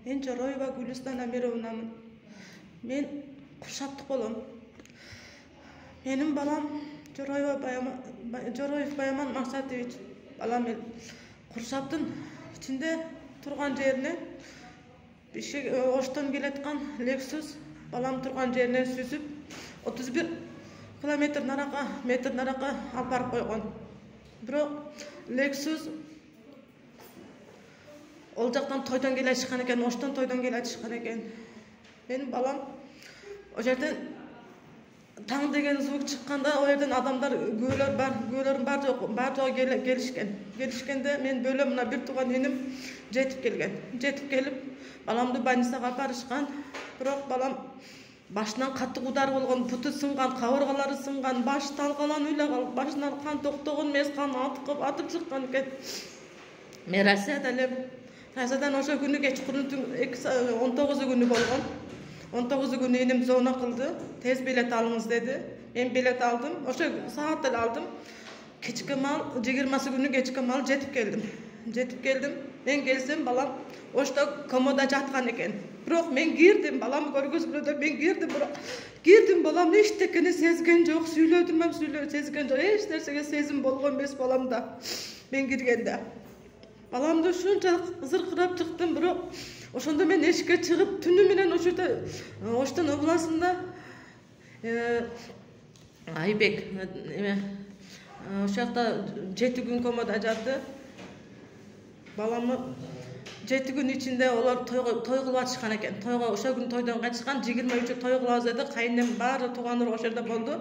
Мен Жороева Гүлістан Амировнамын. Мен Куршаптық болом. Менің балам Жороев Баяман Максатович. Балам мен Куршаптың içinde тұрған жеріне Оштан келетқан Lexus балам тұрған жеріне сүзіп 31 километр нарақа, метр нарақа алып барып қойған. Бірақ Lexus ол жақтан тойдан келе шыққан екен, Оштан тойдан келе шыққан екен. Менің балам о жерден таң деген звук шыққанда, о жерден адамдар гөйлерім бар жоғы келішкенде мен бөлі мына бір туған енім жетіп келген. Жетіп келіп, баламды больницаға барышқан, бірақ балам башынан қатты удар болған, пұты сынған, қабырғалары сынған, баш талқалан үйлаған, башынан қан тоқтығын мес қан атып шыққан екен. Мен Россиядан ошо күні кечқұрын 19 күні болған. 19 күні енім зона қылды, тез билет алыңыз деді. Мен билет алдым, ошо сааттан алдым. Кечкі мал, 20 күні кечкі мал жетіп келдім. Мен келсем, балам ошта комода жатқан екен. Бірақ мен кирдим, балам көргөзбүрөдө мен кирдим, балам эчтекени сезген жок, сүйлөдүм, сезген жок, эч нерсеге сезим болгон эмес баламда. Мен киргенде. Баламды ушунчалык зыркырап чыктым, бирок ошондо мен эшикке чыгып, түнү менен Оштан областында Айбек ошакта 7 күн комада жатты. Баламы 7 күн ичинде олар той кылып атышкан экен. Ошо күн тойдон качкан, 23 той кылабыз деди. Кайынем баары туугандар ошо жерде болду.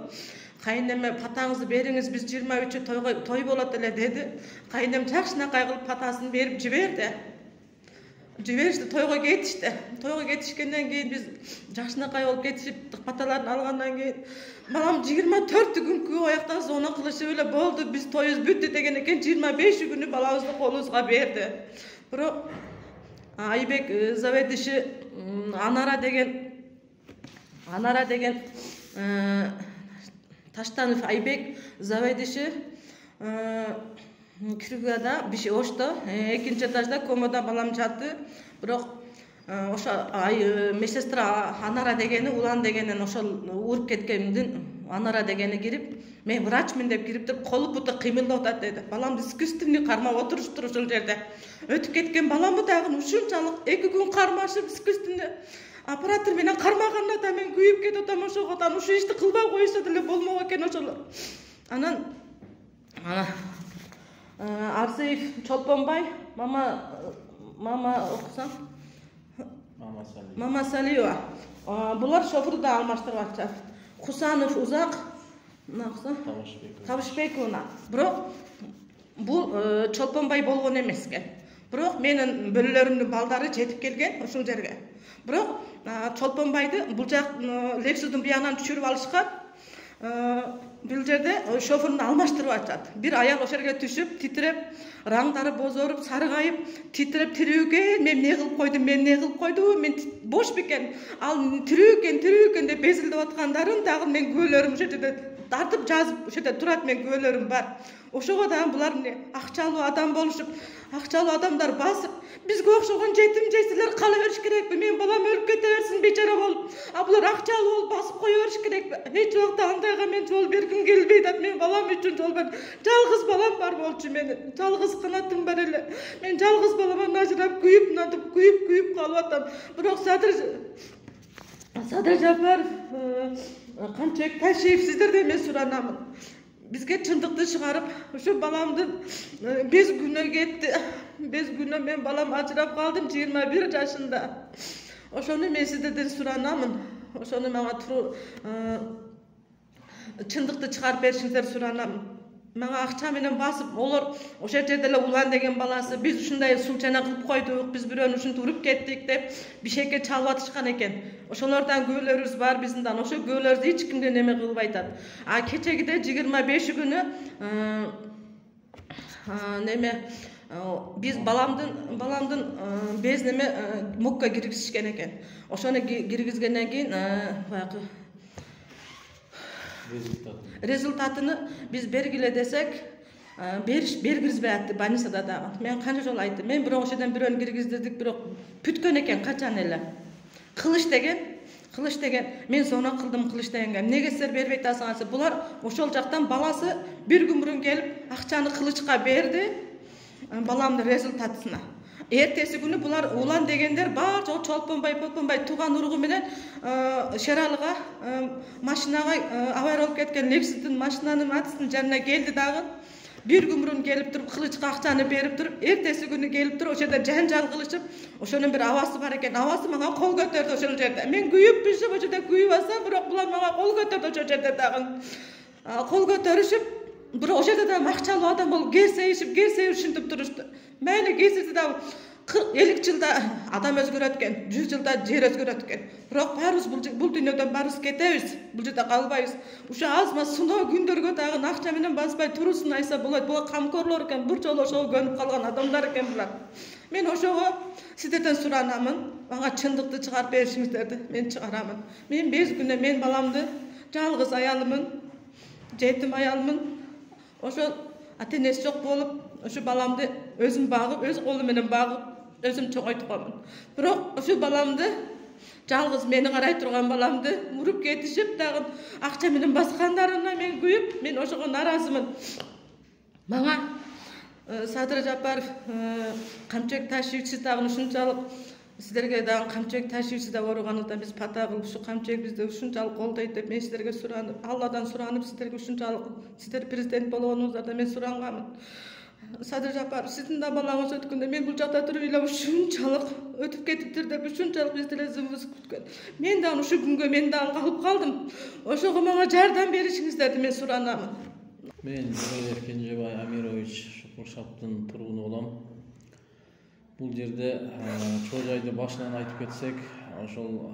Кайынеме патаңызды бериңиз, биз 23 той болот эле деди. Кайынем жакшынакай кылып патасын берип жиберди. Жиберишти, тойго кетишти. Тойго кетишкенден кийин биз жакшынакай болуп кетишип, паталарын алгандан кийин балам 24 күнкү аякта зона кылышып эле болду. Биз тоюбуз бүттү деген экен, 25 күнү балабызды колубузга берди. Бирок Айбек заведующий Анара деген Таштанов Айбек заведующий Киргада Ошто экинчи этажда комода балам жатты. Бирок ошо медсестра Анара дегени, Улан дегенен ошол ууруп кеткендин Анара дегени кирип, мен врачмын деп кирип, колу буту кыймылдап атат деди. Баламды искусственный кармап отуруштур ошол жерде. Өтүп кеткен баламды дагы ушунчалык 2 күн кармашып искусственный оператор менен кармаганына да мен күйүп кетип атам. Ошого да ушу ишти кылбай коюшса деле болмок экен ошолор. Анан Арсеев Чолпонбай, мама окусам, Мама Салиева. Булар шофурду да алмаштырып атышат. Хусанов Узак, Табышбековна. Бирок бул Чолпонбай болгон эмес экен. Бирок менин бөлөлөрүмдүн балдары жетип келген ушул жерге. Бирок Чолпонбайды бул жак Лексустун биягынан түшүрүп алышкан. Бул жерде шофурун алмаштырып атышат. Бир аял ошол жерге түшүп, титиреп, раңдары бозоруп, сарыгайып, титиреп тирүү экен. Мен эмне кылып койдум, мен бош бекен. Ал тирүү экен деп безилдеп аткандарын дагы мен көөлөрүм ошол жерде тартып жазып, ошол жерде турат, мен көөлөрүм бар. Ошого да булар акчалуу адам болушуп, акчалуу адамдар басып, бизге окшогон жетим жесирлер кала бериш керекпи? Мен балам өлүп кете берсин бечара болуп. Булар акчалуу болуп басып кое бериш керекпи? Эч убакта андайга мен жол бергим келбейт. Мен балам үчүн жол бер. Жалгыз балам бар болчу менин. Жалгыз канатым бар эле. Мен жалгыз балама ажырап күйүп калып атам. Бирок Садыр Жапаров, Канчабек Тайшиев, сиздерден мен суранамын. Бизге чындыкты чыгарып, ошо баламды 5 күнө кетти. 5 күнө мен балам ажырап калдым 21 жашында. Ошону мен сиздерден суранамын. Ошону мага чындыкты чыгарып беришиңиздерди суранамын. Мага акча менен басып, олар ошол жерде эле Улан деген баласы, биз ушундай сулчана кылып койдук, биз бирөөнү ушинтип уруп кеттик деп бишекке чалып атышкан экен. Ошолордан көөлөрүбүз бар биздин, ошо көөлөрдү эч кимге неме кылбай атат. Кечегиде 25 күнү биз баламдын безнеме мокка киргизишкен экен. Ошону киргизгенден кийин баягы результатыны biz belgile desek бергизбей атты больницада дагы. Мен канча жолу айттым. Мен бирок ошол жерден бирөөнү киргиздирдик, бирок бүткөн экен качан эле. Кылыч деген мен соно кылдым кылыч дегенге. Эмнеге силер бербей атасыңар? Булар ошол жактан баласы бир күн мурун келип акчаны кылычка берди. Баламдын результатысына. Эртеси күнү булар улан дегендер бар жол чолпонбай тууган уругу менен Шералыга машинага авария болуп кеткен Lexus'тун машинанын атысын жанына келди дагы. Бир күн мурун келип туруп кылычка акчаны берип туруп, эртеси күнү келип туруп ошо жерде жанжал кылышып, ошонун бир авасы бар экен. Авасы мага кол көтөрдү ошол жерде. Мен күйүп бишип ошо жерде күйүп алсам, бирок булар мага кол көтөрдү ошол жерде дагы. Кол көтөрүшүп, бирок ошол жерде да акчалуу адам болуп керсейишип ушинтип турушту. Мейли кезиси да 50 жылда адам өзгөрөт экен, 100 жылда жер өзгөрөт экен. Бирок баарыбыз бул дүйнөдөн баарыбыз кетебиз, бул жерде калбайбыз. Ушу азма сыноо күндөргө дагы акча менен баспай турусун айса болот. Бул камкорлор экен, бир жолу ошого көнүп калган адамдар экен булар. Мен ошого сиздерден суранамын, мага чындыкты чыгарып беришиңиздерди. Мен чыгарамын. Мен 5 күндө мен баламды жалгыз аялымын, жетим аялмын. Ошо ата-энеси жок болуп, ошо баламды өзүм багып, өз колум менен багып, өзүм чоңойтконмун. Бирок ошо баламды жалгыз мени карай турган баламды уруп кетишип, дагы акча менен баскандарына мен күйүп, мен ошого наразымын. Мага Садыр Жапаров камчек ташуучу дагы ушунчалык сиздерге дагы камчек ташуучу да ооруганыңызда биз пата кылып, ушу камчек бизди ушунчалык колдойт деп мен сиздерге суранып, Алладан суранып, сиздерге ушунчалык сиздер президент болгонуңуздарда мен суранганмын. Садыр Жапаров, сиздин да балаңыз өткөндө мен бул жакта туруп эле ушунчалык өтүп кетиптир деп ушунчалык биз деле зыбыз күткөн. Мен дагы ушу күнгө мен дагы калып калдым. Ошого мага жардам беришиңиздерди мен суранамын. Мен Кенжебай Амирович Куршаптын тургуну болом. Бул жерде чоо жайды башынан айтып кетсек, ошол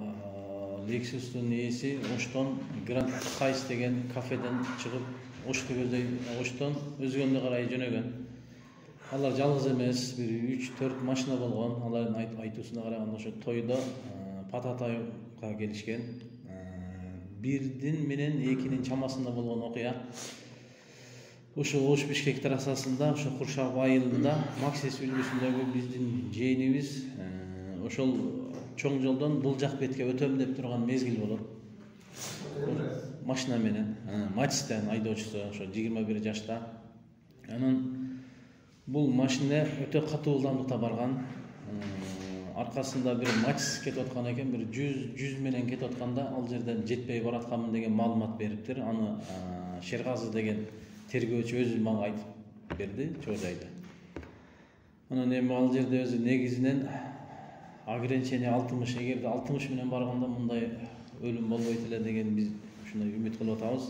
Lexus'тун ээси Оштон Grand Хайс деген кафеден чыгып, Ошто көздөй Оштон өзгөндө карай жөнөгөн. Алар жалгыз эмес, бир 3-4 машина болгон. Алардын айтуусуна караганда ошо тойдо Пататайга келишкен. Бирдин менен 2-нин чамасында болгон окуя. Ошо Ош-Бишкек трассасында, ошо Куршап айылында, Максис үлгүсүндөгү биздин жээнибиз ошол чоң жолдон бул жак бетке өтөм деп турган мезгил болот. Машина менен, Матистен айдоочусу, ошо 21 жашта. Анан бул машина өтө катуу ылдамдыкта барган. Аркасында бир Матис кетип аткан экен, бир 100 менен кетип атканда ал жерден жетпей баратканмын деген маалымат бериптир. Аны Шергазы деген тергөөчү өзү мага айтып берди чоо жайды. Анан эми ал жерде өзү негизинен ограничение 60, эгерде 60 менен барганда мындай өлүм болбойт эле деген биз ушундай үмүт кылып атабыз.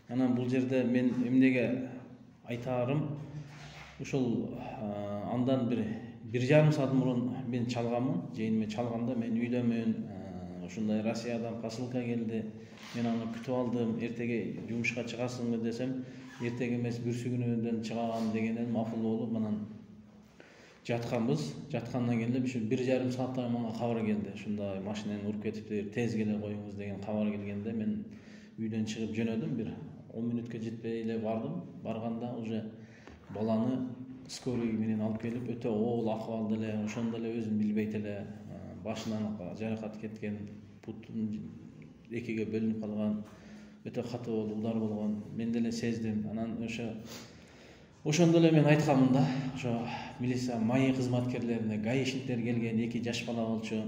Анан бул жерде мен эмнеге айтаарым, ушул андан бир 1,5 саат мурун мен чалганмын. Жээниме чалганда мен үйдөмүн. Ушундай Россиядан посылка келди. Мен аны күтүп алдым. Эртеге жумушка чыгасыңбы десем, эртеге эмес бүрсү күнүдөн чыгам дегенен макул болуп, анан жатканбыз. Жаткандан кийин эле 1,5 сааттан мага кабар келди. Ушундай машинени уруп кетиптир, тез келе коюңуз деген кабар келгенде мен үйдөн чыгып жөнөдүм. Бир 10 мүнөткө жетпей эле бардым. Барганда уже баланы скорый менен алып келип, өтө оор акыбалда эле, ошондо эле өзүн билбейт эле, башынан жаракат кеткен, бутун экиге бөлүнүп калган, өтө катуу удар болгон. Мен деле сездим. Анан ошондо эле мен айткамын да, ошо милиция майы кызматкерлерине гаишниктер келген, 2 жаш бала болчу.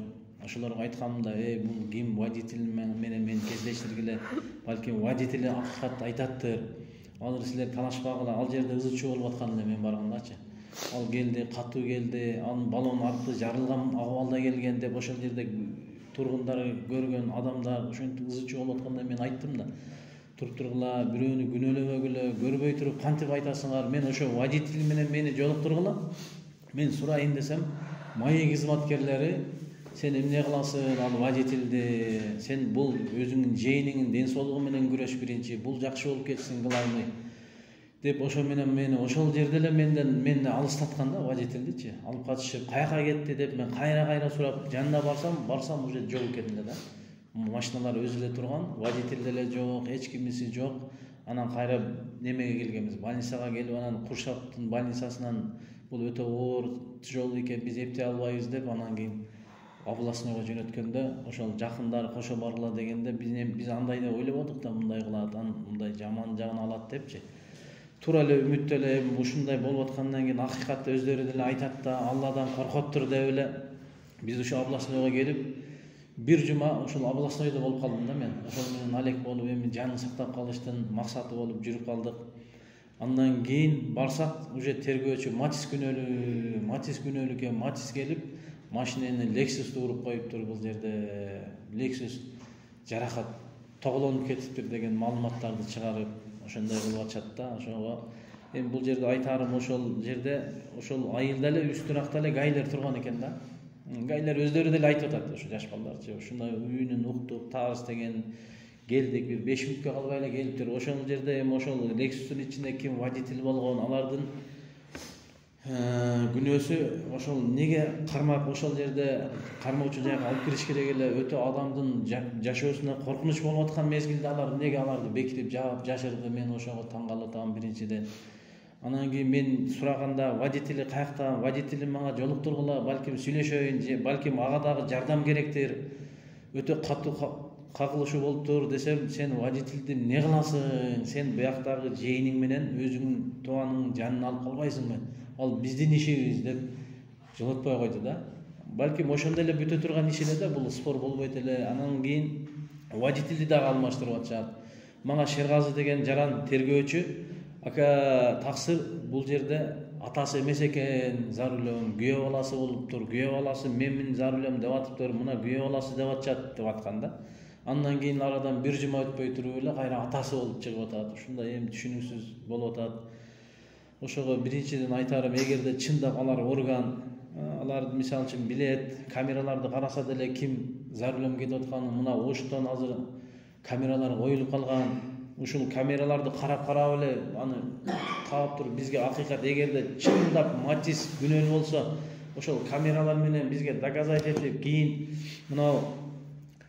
Ошолорго айткамын да, бул ким, водитель менен мен кездештиргиле, балким водитель акыкат айтаттыр. Ал силер талашпагыла, ал жерде ызы чуу болуп аткан эле мен баргандачы. Ал келди, катуу келди, анын балон арты жарылган абалда келген деп ошол жерде тургундар көргөн адамдар ошентип ызы чуу болуп атканда мен айттым да. Туруп тургула, бирөөнү күнөөлөбөгүлө, көрбөй туруп кантип айтасыңар? Мен ошо водитель менен мени жолуктургула. Мен сурайын десем, майы кызматкерлери сен эмне кыласың ал водительди? Сен бул өзүңдүн жээниңдин ден соолугу менен күрөш биринчи, бул жакшы болуп кетсин кылайны деп ошо менен мени ошол жерде эле менден алыстаткан да водительдичи. Алып качышып, каяка кетти деп мен кайра сурап жанына барсам уже жок экен эле да. Машиналар өзү эле турган, водитель деле жок, эч кимиси жок. Анан кайра немеге келгенбиз, больницага келип, анан Куршавлдын больницасынан бул өтө оор тяжелый экен, биз эптей албайбыз деп, анан кийин областныйга жөнөткөндө ошол жакындар кошо баргыла дегенде биз андай деп ойлободук да, мындай кылат, мындай жаман жагын алат депчи. Туура эле үмүттө эле ушундай болуп аткандан кийин акыйкатты өздөрү деле айтат да, Алладан коркоптур деп эле биз ушул областныйга келип, бир жума ушул областныйда болуп калдым да мен. Ошол менен алек болуп, эми жанын сактап калыштын максаты болуп жүрүп калдык. Андан кийин барсак, уже тергөөчү Матис күнөөлүү экен, Матис келип, машинени Lexus'ты уруп коюптур бул жерде. Lexus жаракат тоголонуп кетиптир деген маалыматтарды чыгарып, ошондой кылып атышат да. Ошого эми бул жерде айтарым, ошол жерде ошол айылда эле үстүракта эле гайлер турган экен да. Гайлер өздөрү деле айтып атат, ошо жаш балдарчы, ушундай үйүнүн уктук, таарыз деген келдик, бир 5 мүнөткө калбай эле келиптир. Ошол жерде эми ошол Lexus'тун ичинде ким водитель болгон, алардын күнөөсү ошол неге кармап, ошол жерде кармоочу жайга алып кириш керек эле, өтө адамдын жашоосуна коркунуч болуп аткан мезгилде алар неге аларды бекитип жаап жашырды, мен ошого таң калып атам биринчиден. Анан кийин мен сураганда водители каякта, водители мага жолуктургула, балким сүйлөшөйүн, же балким ага дагы жардам керектир, өтө катуу кагылышуу болуптур десем, сен водительди эмне кыласың, сен бияктагы жээниң менен өзүңүн тууганыңдын жанын алып калбайсыңбы, ал биздин ишибиз деп жолотпой койду да. Балким ошондой эле бүтө турган иш эле да, бул спор болбойт эле. Анан кийин водительди дагы алмаштырып атышат. Мага Шергазы деген жаран тергөөчү, ака таксыр бул жерде атасы эмес экен, за рулем, күйөө баласы болуптур, күйөө баласы менмин за рулем деп атыптыр, мына күйөө баласы деп атышат деп аткан да. Андан кийин арадан бир жума өтпөй туруп эле кайра атасы болуп чыгып атат. Ушундай эми түшүнүксүз болуп атат. Ошого биринчиден айтарым, эгерде чындап алар орган, алар мисалы үчүн билет, камераларды караса деле ким за рулем кетип атканын, мына оштон азыр камералар коюлуп калган. Ушул камераларды карап эле аны таап туруп бизге акыйкат, эгерде чындап Матис күнөөлүү болсо, ошол камералар менен бизге доказать этип, кийин мынау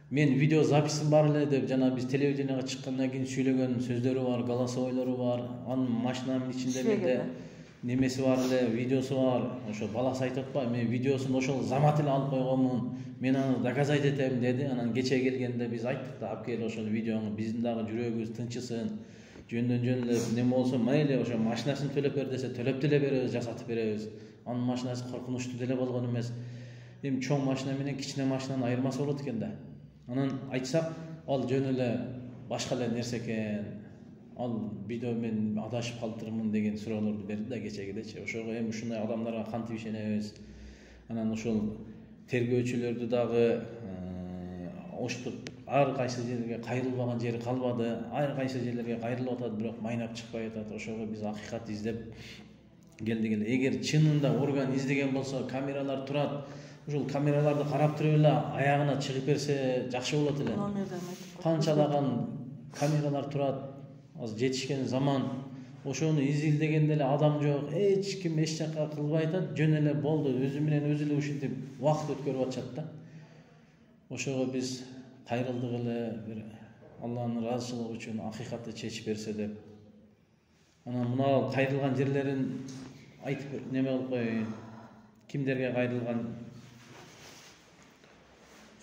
мен видео записим бар эле деп жана биз телевиденияга чыккандан кийин сүйлөгөн сөздөрү бар, голосовойлору бар. Анын машинанын ичинде менде немеси бар эле, видеосу бар. Ошо баласы айтып атпайбы, мен видеосун ошол замат эле алып койгонмун, мен аны доказать этем деди. Анан кече келгенде биз айттык да, алып кел ошол видеону, биздин дагы жүрөгүбүз тынчысын, жөндөн жөн эле неме болсо мейли, ошо машинасын төлөп бер десе төлөп деле беребиз, жасатып беребиз. Анын машинасы коркунучтуу деле болгон эмес. Эми чоң машина менен кичине машинанын айырмасы болот экен да. Анан айтсак, ал жөн эле башка эле нерсе экен. Ал видео мен адашып калыптырмын деген суроолорду берди да кечегидечи. Ошого эми ушундай адамдарга кантип ишенебиз? Анан ошол тергөөчүлөрдү дагы оштук ар кайсы жерге кайрылбаган жери калбады. Ар кайсы жерлерге кайрылып атат, бирок майнап чыкпай атат. Ошого биз акыйкат издеп келдик эле. Эгер чынында орган издеген болсо, камералар турат. Ушул камераларды карап туруп эле аягына чыгып берсе жакшы болот эле. Канчалаган камералар турат, азыр жетишкен заман. Ошону изилдегенде эле адам жок, эч ким эч жака кылбай атат, жөн эле болду, өзү менен өзү эле ушинтип убакыт өткөрүп атышат да. Ошого биз кайрылдык эле, бир Алланын ыраазычылыгы үчүн акыйкатты чечип берсе деп. Анан мына кайрылган жерлерин айтып неме кылып коеюн. Кимдерге кайрылган?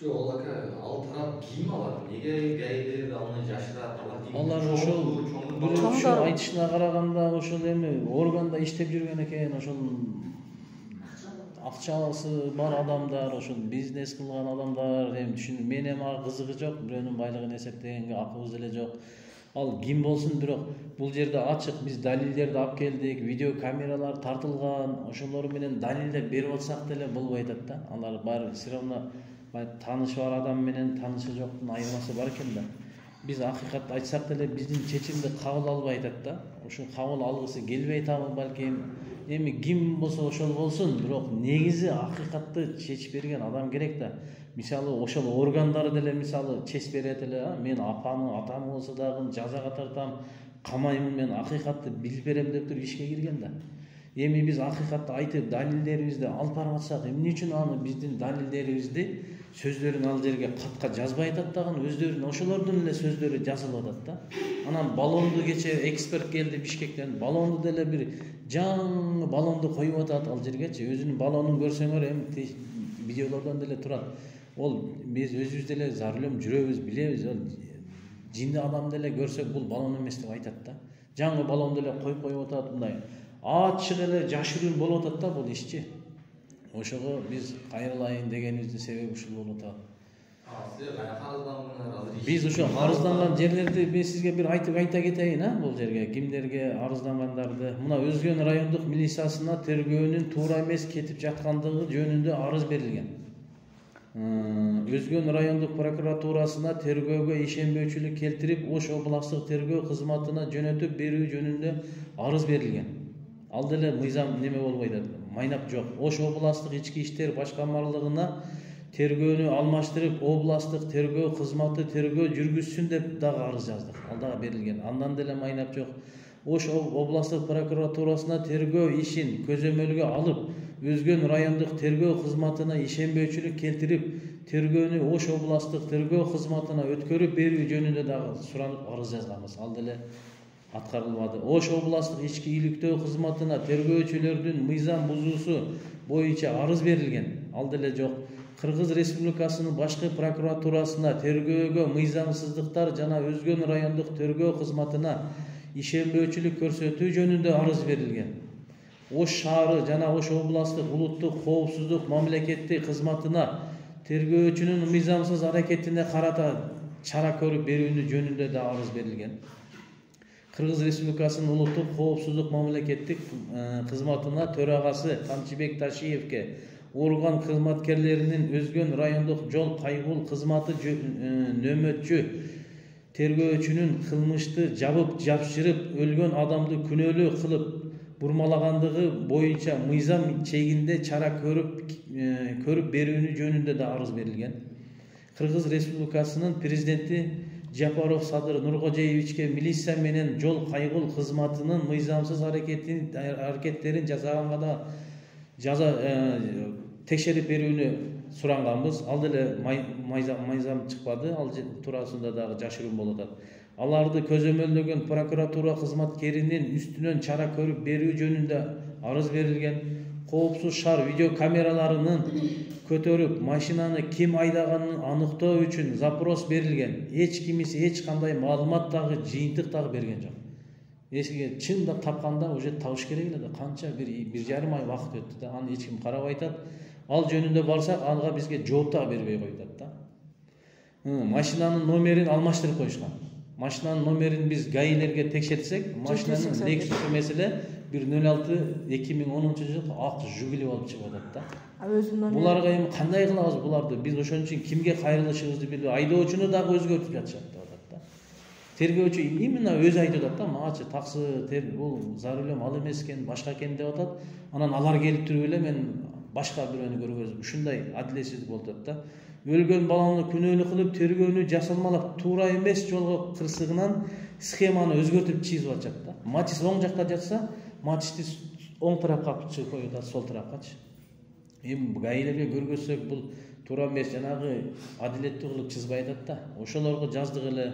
Жок, ал тарап кийим алат. Неге гайдер аны жашырат? Алар ошол бирөөчү айтышына караганда ошол эми органда иштеп жүргөн экен, ошол акчасы бар адамдар, ошол бизнес кылган адамдар, эми түшүн, мен эми ага кызыгы жок, бирөөнүн байлыгын эсептегенге акыбыз деле жок. Ал ким болсун, бирок бул жерде ачык биз далилдерди алып келдик, видео камералар тартылган, ошолор менен далилдеп берип атсак деле болбой атат да. Алар баары все равно таанышы бар адам менен таанышы жоктун айырмасы бар экен да. Биз акыйкатты айтсак деле биздин чечимди кабыл албай атат да. Ошол кабыл алгысы келбей атабы балким. Эми ким болсо ошол болсун, бирок негизи акыйкатты чечип берген адам керек да. Мисалы ошол органдары деле мисалы чечип берет эле, мен апамы, атам болсо дагы жазага тартам, камаймын, мен акыйкатты билип берем деп туруп ишке кирген да. Эми биз акыйкатты айтып, далилдерибизди алып барып атсак, эмне үчүн аны биздин далилдерибизди сөздөрүн ал жерге катка жазбай атат дагы, өздөрүнүн ошолордун эле сөздөрү жазылып атат да. Анан баллонду кече эксперт келди Бишкектен, баллонду деле бир жаңы баллонду коюп атат ал жергечи. Өзүнүн баллонун көрсөңөр эми видеолордон деле турат. Ол биз өзүбүз деле зарылым жүрөбүз, билебиз. Ол жинди адам деле көрсөк бул баллон эмес деп айтат да. Жаңы баллонду эле коюп атат, мындай ачык эле жашыруун болуп атат да бул ишчи. Ошого биз кайрылайын дегенибиздин себеби ушул болуп атат. Сиз каяка арыздангансыңар азыр? Биз ошо арызданган жерлерди мен сизге бир айтып айта кетейин, бул жерге кимдерге арыздангандарды. Мына Өзгөн райондук милициясына тергөөнүн туура эмес кетип жаткандыгы жөнүндө арыз берилген. Өзгөн райондук прокуратурасына тергөөгө ишенбөөчүлүк келтирип, Ош областык тергөө кызматына жөнөтүп берүү жөнүндө арыз берилген. Ал деле мыйзам неме болбойт, майнап жок. Ош областык ички иштер башкармалыгына тергөөнү алмаштырып, областык тергөө кызматы тергөө жүргүзсүн деп дагы арыз жаздык. Ал дагы берилген. Андан деле майнап жок. Ош областык прокуратурасына тергөө ишин көзөмөлгө алып, Өзгөн райондук тергөө кызматына ишенбөөчүлүк келтирип, тергөөнү Ош областык тергөө кызматына өткөрүп берүү жөнүндө дагы суранып арыз жазганбыз. Ал деле аткарылбады. Ош областык ички иликтөө кызматына тергөөчүлөрдүн мыйзам бузуусу боюнча арыз берилген. Ал деле жок. Кыргыз Республикасынын башкы прокуратурасына тергөөгө мыйзамсыздыктар жана Өзгөн райондук тергөө кызматына ишенбөөчүлүк көрсөтүү жөнүндө арыз берилген. Ош шаары жана Ош областык улуттук коопсуздук мамлекеттик кызматына тергөөчүнүн мыйзамсыз аракетине карата чара көрүп берүүнү жөнүндө да арыз берилген. Кыргыз Республикасынын улуттук коопсуздук мамлекеттик кызматына төрагасы Камчыбек Ташиевке орган кызматкерлеринин Өзгөн райондук жол кайгыл кызматы нөмөтчү тергөөчүнүн кылмышты жабып жапшырып өлгөн адамды күнөөлүү кылып бурмалагандыгы боюнча мыйзам чегинде чара көрүп берүүнү жөнүндө да арыз берилген. Кыргыз Республикасынын президенти Жапаров Садыр Нуркожоевичке милиция менен жол кайгыл кызматынын мыйзамсыз аракеттерин жасаганга да жаза текшерип берүүнү суранганбыз. Ал деле мыйзам чыкпады, ал туурасында дагы жашыруун болуп атат. Аларды көзөмөлдөгөн прокуратура кызматкеринин үстүнөн чара көрүп берүү жөнүндө арыз берилген. Коопсуз шаар видеокамераларынын көтөрүп машинаны ким айдаганын аныктоо үчүн запрос берилген. Эч кимиси эч кандай маалымат дагы жыйынтык дагы берген жок. Эсиге чындап тапканда уже табыш керек эле да, канча бир жарым ай вакыт өттү да, аны эч ким карабай атат. Ал жөнүндө барсак, ага бизге жооп да бербей коюп атат да. Машинанын номерин алмаштырып коюшкан. Машинанын номерин биз гаилерге текшертсек, машинанын Lexus эмес эле 106-2010 жыл ак Жигули болуп чыгып атат да. Буларга эми кандай кылабыз буларды? Биз ошон үчүн кимге кайрылышыбызды билбей, айдоочуну дагы өзгөртүп жатышат деп атат да. Тергөөчү именно өзү айтып атат да, мачы таксы бул зарылым ал эмес экен, башка экен деп атат. Анан алар келип туруп эле мен башка бирөөнү көргөзүп, ушундай адилетсиздик болуп атат да. Өлгөн баланы күнөөлүү кылып тергөөнү жасалмалап туура эмес жолго кырсыгынан схеманы өзгөртүп чыгып атышат да. Матис оң жакта жатса, матисти оң тарапка чыгып коюп атат, сол тарапкачы. Эми гаилерге көргөзсөк, бул туура эмес, жанагы адилеттүү кылып чызбай атат да. Ошолорго жаздык эле.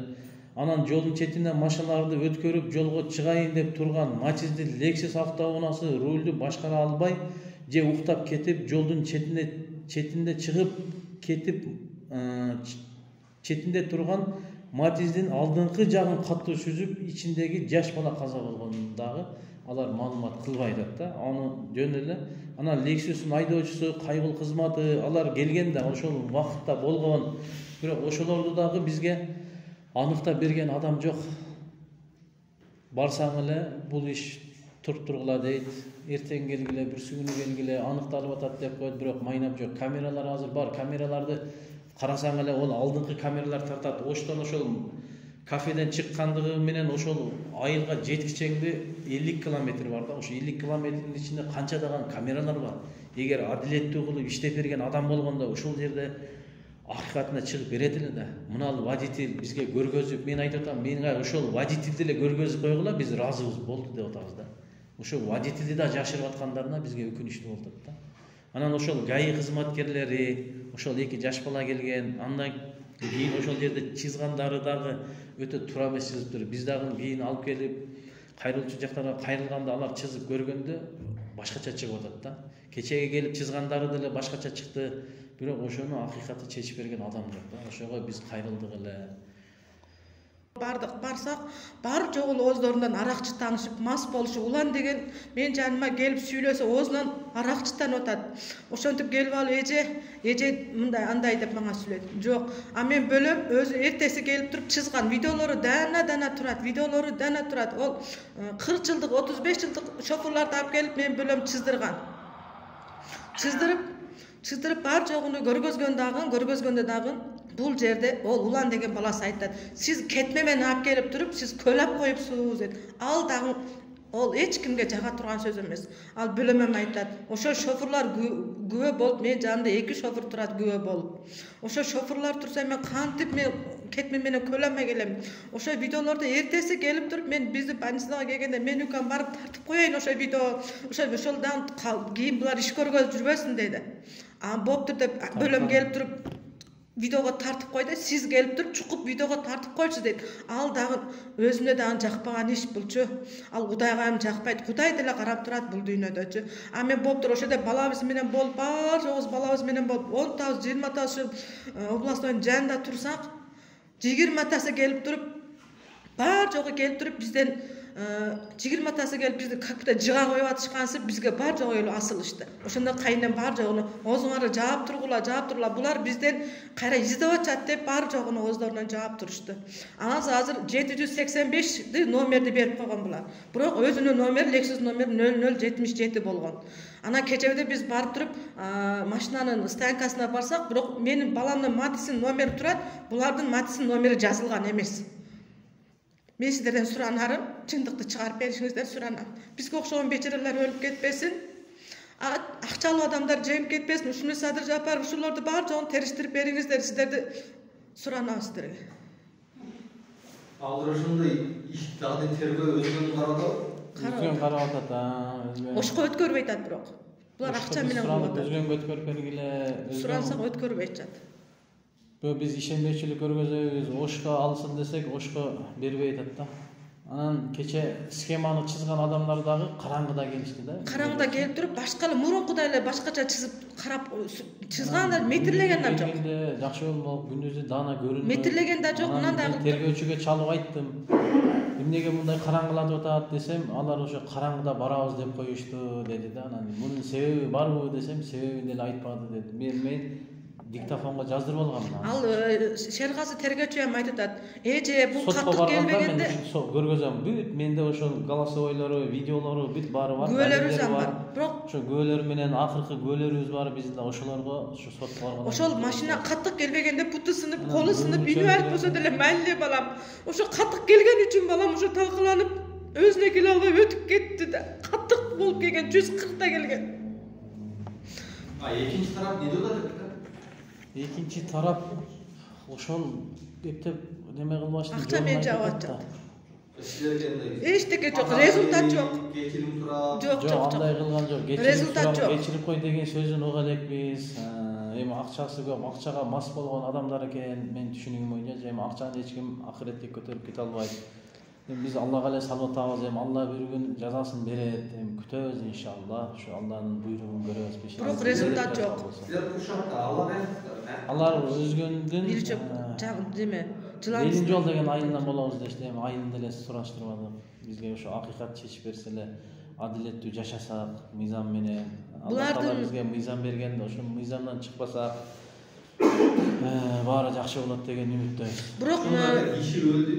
Анан жолдун четинен машиналарды өткөрүп жолго чыгайын деп турган Матизди Lexus автоунаасы рулду башкара албай же уктап кетип, жолдун четинде чыгып кетип, четинде турган Матиздин алдыңкы жагын катуу сүзүп, ичиндеги жаш бала каза болгонун дагы алар маалымат кылбай атат да. Аны жөн эле. Анан Lexus'ун айдоочусу, кайгыл кызматы алар келген да, ошол вакытта болгон. Бирок ошолорду дагы бизге аныктап берген адам жок. Барсаң эле бул иш тургула дейт. Эртең келгиле, бүрсү күнү келгиле, аныкталып атат деп коет, бирок майнап жок. Камералар азыр бар. Камераларды карасаң эле ол алдыңкы камералар тартат. Оштон ошол кафеден чыккандыгы менен ошол айылга жеткичеңди 50 километр бар да. Ошо 50 километрдин ичинде канчадаган камералар бар. Эгер адилеттүү кылып иштеп берген адам болгондо ушул жерде акыйкатына чыгып берет эле да. Мынал водитель бизге көргөзүп, мен айтып атам, менге ошол водительди эле көргөзүп койгула, биз разыбыз болду деп атабыз да. Ошол водительди да жашырып аткандарына бизге өкүнүчтүү болуп атат да. Анан ошол ГАИ кызматкерлери, ошол 2 жаш бала келген. Андан кийин ошол жерде чызгандары дагы өтө туура эмес чызыптыр. Биз дагы кийин алып келип кайрылчу жактарга кайрылганда алар чызып көргөндө башкача чыгып атат да. Кечеге келип чызгандары деле башкача чыкты. Бирок ошону акыйкатты чечип берген адам жок да. Ошого биз кайрылдык эле. Бардык барсак бар жогу оозлорунан аракчы таанышып мас болушу. Улан деген мен жаныма келип сүйлөсө оозунан аракчы таанып атат. Ошентип келип алып эже мындай андай деп мага сүйлөйт. Жок, а мен бөлөм өзү эртеси келип туруп чызган видеолору дана турат. Ол 40 жылдык 35 жылдык шоферлорду алып келип мен бөлөм чыздырган. Чыздырып бар жогуну көргөзгөндө дагы бул жерде ол Улан деген баласы айтат. Сиз кетме менен алып келип туруп, сиз көлөп коюпсуз дейт. Ал дагы ол эч кимге жага турган сөз эмес. Ал бөлөмөм айтат. Ошо шоферлор күбө болуп, мен жанымда 2 шофер турат күбө болуп. Ошо шоферлор турса мен кантип мен кетме менен көлөмө келем. Ошо видеолорду эртеси келип туруп, мен бизди больницага келгенде мен үкам барып тартып коеюн ошо видео. Ошол дагы кийин булар иш көргөзүп жүрбөсүн дейди. А боптур деп бөлөм келип туруп видеого тартып койду. Сиз келип туруп чукуп видеого тартып койчу дейт. Ал дагы өзүнө дагы жакпаган иш булчу. Ал Кудайга эми жакпайт. Кудай деле карап турат бул дүйнөдөчү. А мен боптур ошода балабыз менен болуп, бар жогубуз балабыз менен болуп, 10 таз 20 таз областын жанында турсак, 20тасы келип туруп, бар жогу келип туруп бизден 20тасы келип бизди какта жыга коюп атышкансып бизге бар жогу эле асылышты. Ошондо кайынем бар жогуну оозуңарды жаап тургула. Булар бизден кайра издеп атат деп бар жогуну оозлорунан жаап турушту. Азыр 785 номерди берип койгон булар. Бирок өзүнүн номери Lexus номери 0077 болгон. Ана кечеде биз барып туруп машинанын станкасына барсак, бирок менин баламдын матисинин номери турат, булардын матисинин номери жазылган эмес. Мен сиздерден суранарым, чындыкты чыгарып беришиңиздер суранам. Бизге окшогон бечерелер өлүп кетпесин, акчалуу адамдар жеңип кетпесин, ушуну садыр жапар, ушуларды бар жогун териштирип бериңиздер, сиздерди суранам сиздерге. Ал ошондой иш дагы тергөө өзүнүн карап атат. Ошко өткөрбөй атат бирок. Булар акча менен кылып атат. Өзгөнгө өткөрүп бергиле. Сурансак өткөрбөй атат. Биз ишенбейчилик көргөзөбүз, ошко алсын десек, ошко бербей атат да. Анан кече схеманы чызган адамдар дагы караңгыда келишти да. Караңгыда келип туруп, башка эле мурункудай эле башкача чызып карап чызгандар метирлеген да жок. Жакшы болуп, күндүзү даана көрүндү. Метирлеген да жок, мындай тергөөчүгө чалып айттым. Эмнеге мындай караңгылатып атат десем, алар ошо караңгыда барабыз деп коюшту деди да. Анан мунун себеби барбы десем, себебин деле айтпады деди. Мен диктофонго жаздырып алгам. Ал Шергази тергөөчү эми айтып атат. Эже бул каттык келбегенде көргөзөм. Бүт менде ошол голосовойлору, видеолору бүт баары бар. Күбөлөрүбүз бар. Бирок ошо күбөлөр менен акыркы күбөлөрүбүз бар бизде. Ошолорго ошо сотко барган. Ошол машина каттык келбегенде буту сынып, колу сынып, үйнү алып болсо деле майле балам. Ошо каттык келген үчүн балам ошо талкаланып, өзүнө келе албай өтүп кетти да. Каттык болуп келген 140 келген. Экинчи тарап не деп атат? Экинчи тарап ошол эптеп неме кылбаштын. Акча менен жаап атат. Силерге эчтеке жок, результат жок. Кечирим турап. Жок, андай кылган жок. Результат жок. Кечирип кой деген сөзүн уга элекпиз. Эми акчасы көп, акчага мас болгон адамдар экен. Мен түшүнүгүм боюнча, эми акчаны эч ким акыретке көтөрүп кете албайт. Биз Аллага эле салып атабыз, эми Алла биргүн жазасын берет. Эми күтөбүз иншалла. Ошо Алланын буйругун көрөбүз. Бирок результат жок. Силер ушакта Алар өзгөндүн деме, жылан 7 деген айынан болобуз дешти. Эми айын деле сураштырбадык. Бизге ошо акыйкат чечип берсе эле, адилеттүү жашасак, мыйзам менен. Алла бизге мыйзам бергенде ошо мыйзамдан чыкпасак, баары жакшы болот деген үмүттөбүз. Бирок киши өлдү,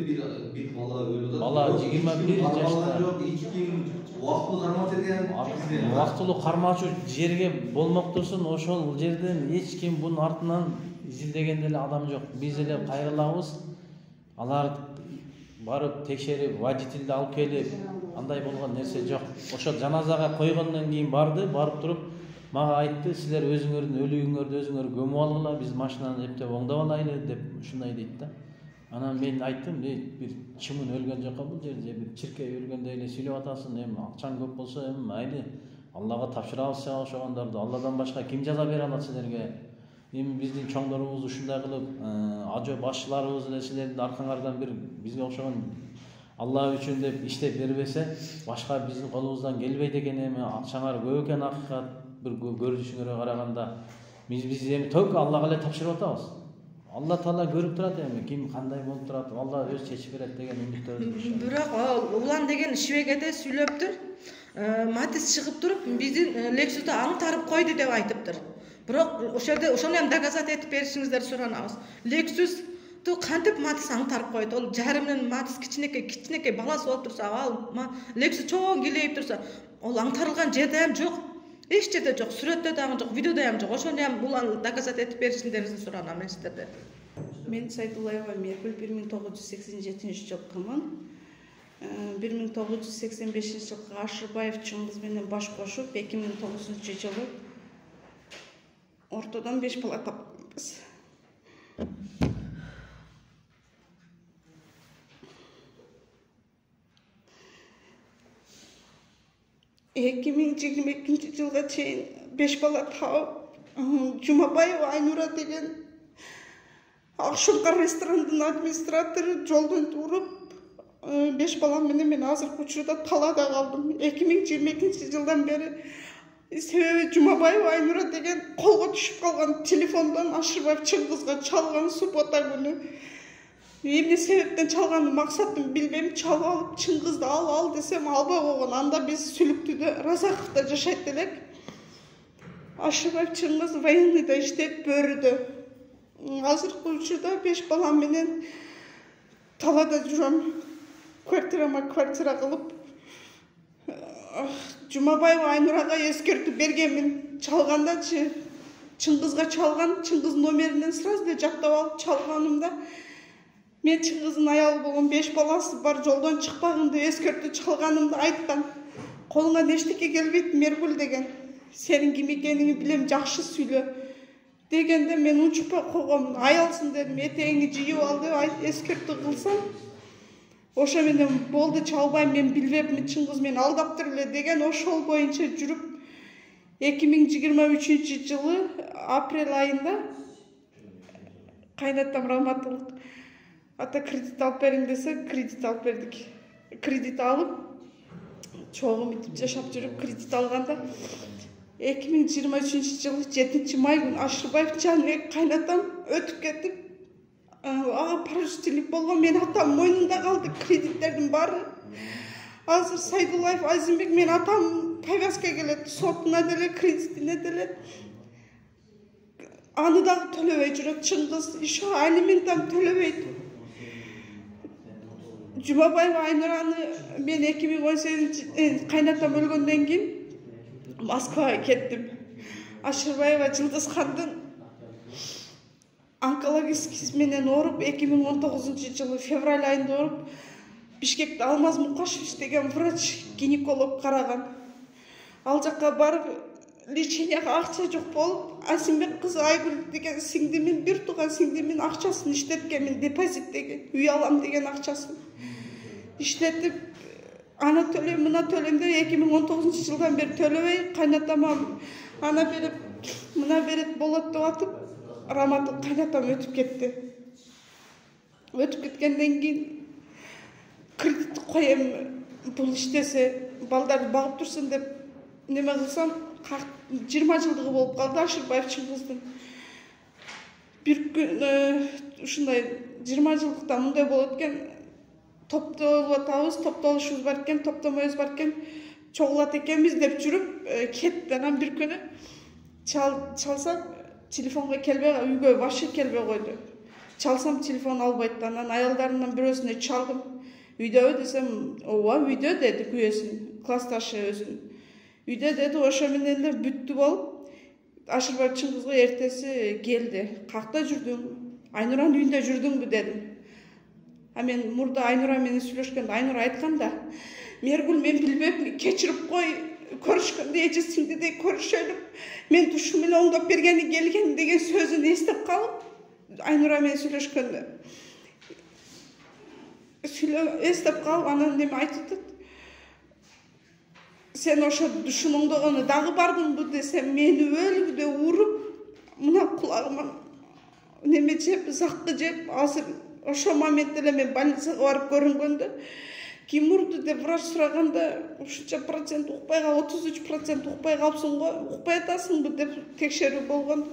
бир бала өлдү. Бала 21 жашта. Эч ким убактылуу кармап берген. Убактылуу кармачу жерге болмоктусун, ошол жерден эч ким бунун артынан изилдеген деле адам жок. Биз эле кайрылабыз. Алар барып текшерип, водительди алып келип, андай болгон нерсе жок. Ошо жаназага койгондон кийин барып туруп мага айтты, силер өзүңөрдүн өлүгүңөрдү өзүңөр көмүп алгыла, биз машинаны эптеп оңдоп алайлы деп ушундай дейт да. Анан мен айттым, бир чымын өлгөн жокко бул жерде, бир чиркей өлгөндөй эле сүйлөп атасың, эми акчаң көп болсо эми майды. Аллага тапшырабыз ошондорду. Алладан башка ким жаза бере алат силерге? эми биздин чоңдорубуз ушундай кылып ажо башчыларыбыз эле силердин аркаңардан бир бизге окшогон Алла үчүн деп иштеп бербесе, башка биздин колубуздан келбейт экен. Эми акчаңар көп экен, акыйкат бир көрүнүшүңөргө караганда биз эми тök Аллага эле тапшырып атабыз. Алла Таала көрүп турат эми ким кандай болуп турат, Алла өзү чечип берет деген үмүттөрүбүз. Бирок улан деген шибегеде сүйлөптүр. Матис чыгып туруп биздин Lexus'та аңтарып койду деп айтыптыр. Бирок ошол жерде ошону эми доказать этип беришиңиздерди суранабыз. Lexus'ту кантип Матис аңтарып койду? Ол жары менен Матис кичинекей баласы болуп турса, ал Lexus чоң килейип турса, ол аңтарылган жерде ham жок. Эч жерде жок, сүрөттө дагы жок, видеодо ham жок. Ошону ham булан доказать этип беришиңдерди суранам мен сиздерден. Мен Сайдуллаева Меркуль 1987 жылкымын. 1985 жылкы Ашырбаев Чыңгыз менен баш кошуп 2009 жылы ортодон 5 бала тапканбыз. Эки миң жыйырма экинчи жылга чейин 5 бала тауып, Жумабаева Айнура деген Акшулкар ресторанынын администратору жолдон туруп 5 балам менен мен азыркы учурда талаада калдым. 2022 жылдан бери себеби Жумабаева Айнура деген колго түшүп калган телефондон Ашырбаев Чыңгызга чалган суббота күнү. Эмне себептен чалганын максатын билбейм, чалып алып Чыңгызды ал десем албай койгон. Анда биз Сүлүктүдө Разаковдо жашайт элек. Ашырбаев Чыңгыз военныйда иштеп Бөрүдө. Азыркы учурда 5 балам менен талаада жүрөм. Квартира кылып. Жумабаева Айнурага эскертип бергенмин. Чалгандачы Чыңгызга чалган, Чыңгыз номеринен сразу эле жактап алып чалганымда мен Чыңгыздын аялы болгон 5 баласы бар, жолдон чыкпагынды эскертип чалганымды айткан. Колуңа эчтеке келбейт Меркуль деген. Сенин ким экениңди билем, жакшы сүйлө дегенде мен унчукпай койгонмун. Аялсың дедим, этеңи жыйып ал деп эскертүү кылсам, ошо менен болду, чалбайм, мен билбепмин, Чыңгыз мени алдаптыр эле деген. Ошол боюнча жүрүп 2023 жылы апрель айында кайнатам Раматылык ата кредит алып бериң десе, кредит алып бердик. Кредит алып чогум итип жашап жүрүп кредит алганда 2023 жылы 7 май күнү Ашырбаев Жаныбек кайнатам өтүп кетип, ага поручительник болгон, мен атам мойнунда калды кредиттердин баары. Азыр Сайдуллаев Азимбек, мен атам повязка келет, сотуна деле, кредитине деле. Аны дагы төлөбөй жүрөт. Чыңгыз еще алиментам төлөбөйт. Жумабаева Айнураны мен 2018 кайнатам өлгөндөн кийин Москвага кеттим. Ашырбаева Жылдызхандын онкологический менен ооруп 2019 жылы февраль айында ооруп Бишкекте Алмаз Мукашевич деген врач, гинеколог караган. Ал жакка барып леченияга акча жок болуп, Асимбек кызы Айгүл деген сиңдимин, бир тууган сиңдимин акчасын иштеткенмин, депозит деген, үй алам деген акчасын иштетип, аны төлөйм, мына төлөйм деп 2019 жылдан бери төлөбөй, кайнатама ана берип, мына берет болот деп атып, Раматыл кайнатам өтүп кетти. Өтүп кеткенден кийин кредит коем, бул иштесе балдарды багып турсун деп неме кылсам, 20 жылдыгы болуп калды Ашырбаев Чыңгыздын. Бир күн ушундай 20 жылдыкта мындай болот экен, топтолуп атабыз, топтолушубуз бар экен, топтомойбуз бар экен, чогулат экенбиз деп жүрүп кетти. Анан бир күнү чалсам телефонго келбей, үйгө вообще келбей койду. Чалсам телефон албайт. Анан аялдарымдан бирөөсүнө чалдым. Үйдөбү десем, ооба үйдө деди, күйөөсүн, классташы өзүн. Үйдө деди, ошо менен эле бүттү болуп, Ашырбаев Чыңгызга эртеси келди. Какта жүрдүң? Айнуранын үйүндө жүрдүңбү дедим. А мен мурда Айнура менен сүйлөшкөндө Айнура айтканда, Меркуль, мен билбепмин, кечирип кой, көрүшкөндө эже сиңдидей көрүшөлүп, мен тушум менен оңдоп бергени келген деген сөзүн эстеп калып, Айнура менен сүйлөшкөндө эстеп калып, анан неме айтып атат. Сен ошо душун оңдогону дагы бардыңбы десем, мени өлүгүдө уруп, мына кулагыма неме жеп, закты жеп, азыр ошо момент эле мен больницага барып көрүнгөндө, ким урду деп врач сураганда, ушунча процент укпай калып, 33% укпай калыпсың го, укпай атасыңбы деп текшерүү болгон.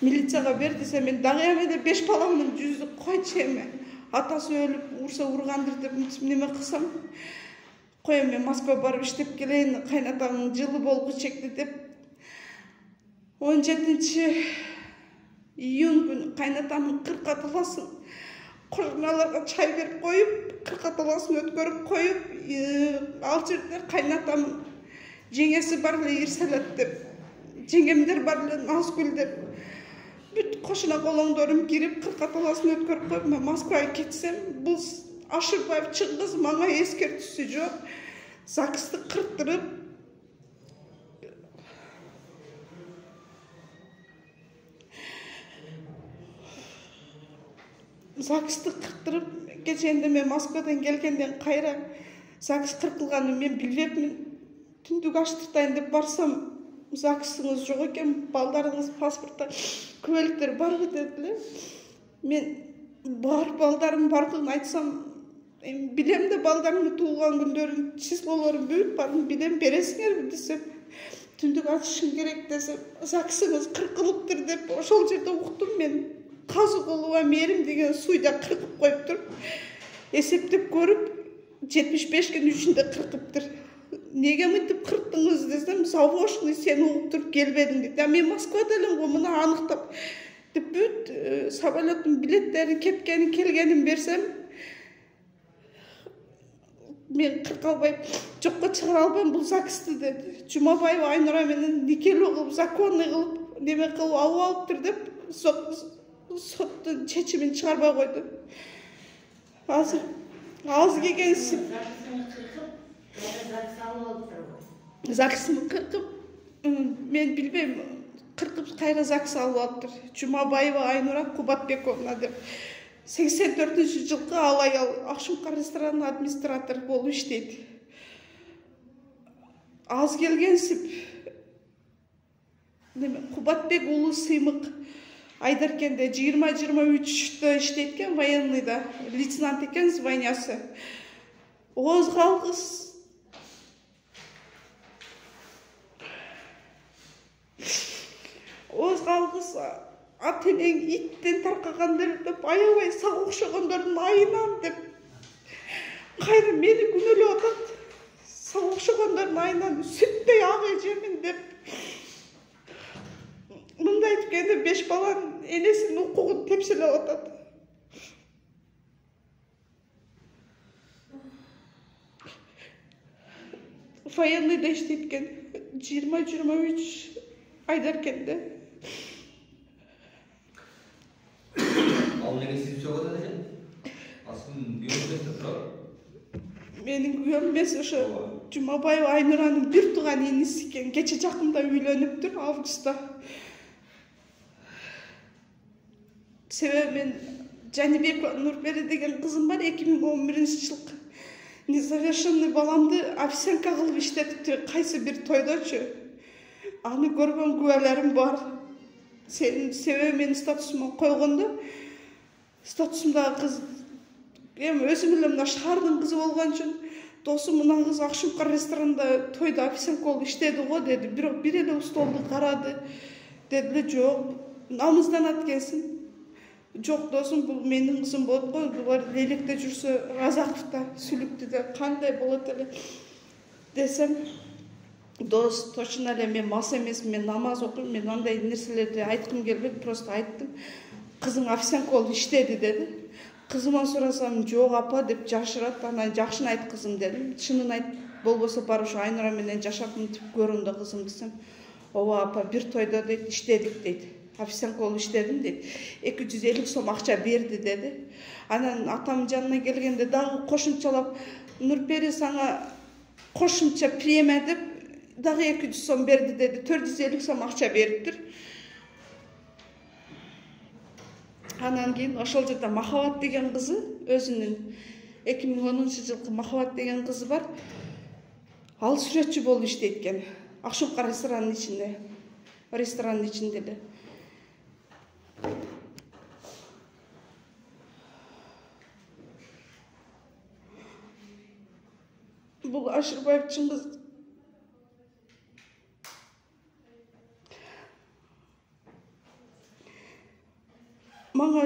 Милицияга бер десе, мен дагы эме 5 баламдын жүзү койчу эме. Атасы өлүп, урса ургандыр деп неме кылсам, кой эме Москвага барып иштеп келейин, кайнатамдын жылы болгу чекти деп. 17 июнь күнү кайнатамдын 40 аталасын кожоналарга чай берип коюп, 40 аталасын өткөрүп коюп, ал жерде кайнатам жеңеси бар эле Ирсалат деп, жеңемдер бар эле Назгүл деп, бүт кошуна колоңдорум кирип 40 аталасын өткөрүп коюп, мен Москвага кетсем, бул Ашырбаев Чыңгыз мага эскертүүсү жок. ЗАГСты кырттырып, кеченде мен Москвадан келгенден кайра ЗАГС кыркылганын мен билбепмин. Түндүк аштыртайын деп барсам, ЗАГСыңыз жок экен, балдарыңыз паспортто күбөлүктөр барбы дедиле. Мен бар балдарым бардыгын айтсам, билем да балдарымдын туулган күндөрүн числолорун бүт барын билем, бересиңерби десем, түндүк атышым керек десем, ЗАГСыңыз кыркылыптыр деп ошол жерде уктум мен. Казыкулова Мерим деген суйда кыркып коюптур. Эсептеп көрүп, 75 күн үчүндө кыркыптыр. Неге мынтип кырктыңыз десем, завошный сени угуп туруп келбедиң дейт. Мен Москвада элем го, мына аныктап деп бүт самолеттин билеттерин, кепкенин, келгенин берсем, мен кырка албайм, жокко чыгара албайм бул ЗАГСты деди. Жумабаева Айнура менен никелүү кылып, законный кылып, неме кылып алып алыптыр деп, соттун чечимин чыгарбай койду. Азыр аз келгенсип ЗАГСын кыркып, мен билбейм, кыркып кайра ЗАГС алып алыптыр. Жумабаева Айнура Кубатбековна деп. 84-жылкы ал аял Акшумкар ресторанынын администратору болуп иштейт. Аз келгенсип, Кубатбек уулу Сыймык Айдаркенде 20-23-тө иштейт экен, военныйда, лейтенант экен званиясы. Оз калгыс ат энең иттен таркагандыр деп, аябай сага окшогондордун айынан деп, кайра мени күнөөлөп атат. Сага окшогондордун айынан сүттөй ак эжемин деп. Мындай айткенде 5 баланын энесинин укугун тепселеп атат. Военныйда иштейт экен, 20-23 Айдаркенде. Ал неге сиз чогот экен? Асын үйөмөсү турат. Менин күйөөм эмес, ошо Жумабаева Айнуранын бир тууган иниси экен. Кече жакында үйлөнүптүр, августта. Себеби мен Жанибекова Нурпери деген кызым бар, 2011-жылкы. Незавершенный баламды овсянка кылып иштетиптир, кайсы бир тойдочу. Аны көргөн күбөлөрүм бар. Себеби мен статусума койгондо, статусумдагы кыз эми өзүм эле мына шаардын кызы болгон үчүн, досум мына кыз Акшумкар ресторанында тойда официант болуп иштеди го деди. Бирок бир эле столду карады. Деди жок, намызданат экенсиң. Жок досум, бул менин кызым болот го, булар Лейлекте жүрсө, Разаковда, Сүлүктүдө кандай болот эле десем, дос, точно эле мен мас эмесмин, мен намаз окуйм, мен андай нерселерди айткым келбейт, просто айттым. Кызың официант болуп иштеди деди. Кызыман сурасам, жок апа деп жашырат, анан жакшыны айт кызым дедим. Чынын айт, болбосо бар ушу Айнура менен жашап мынтип көрүн да кызым десем, ооба апа, бир тойдо дейт, иштедик дейт. Официант болуп иштедим дейт. 250 сом акча берди деди. Анан атамдын жанына келгенде дагы кошумчалап, Нурпери сага кошумча премия деп дагы 200 сом берди деди. 450 сом акча бериптир. Анан кийин ошол жерде Махабат деген кызы, өзүнүн 2010-жылкы Махабат деген кызы бар. Ал сүрөтчү болуп иштейт экен. Акшумкар ресторанынын ичинде эле. Бул Ашырбаев Чыңгыз мага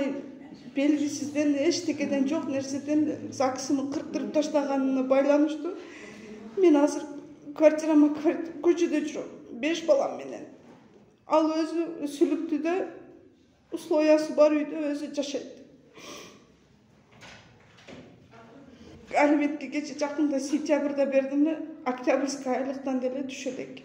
белгисизден эчтекеден жок нерседен ЗАГСымы кырктырып таштаганына байланыштуу мен азыр квартирама көчөдө жүрөм 5 балам менен. Ал өзү Сүлүктүдө условиясы бар үйдө өзү жашайт. Алиментке кече жакында сентябрда бердим, октябрьский айлыктан деле түшө элек.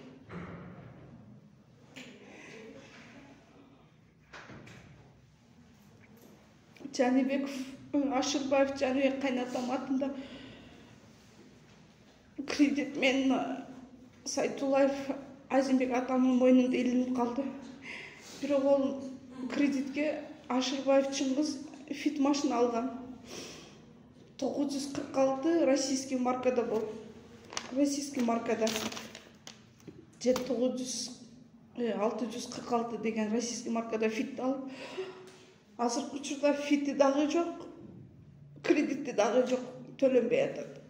Жанибеков Ашырбаев Жанибек кайнатам атында кредит мен Сайтулаев Азимбек атамдын мойнунда илинип калды. Бирок ол кредитке Ашырбаев Чыңгыз фит машина алган. 946 российский маркада болуп. Российский маркада. Же 646 деген российский маркада фит алып, азыркы учурда фити дагы жок, кредити дагы жок, төлөнбөй атат.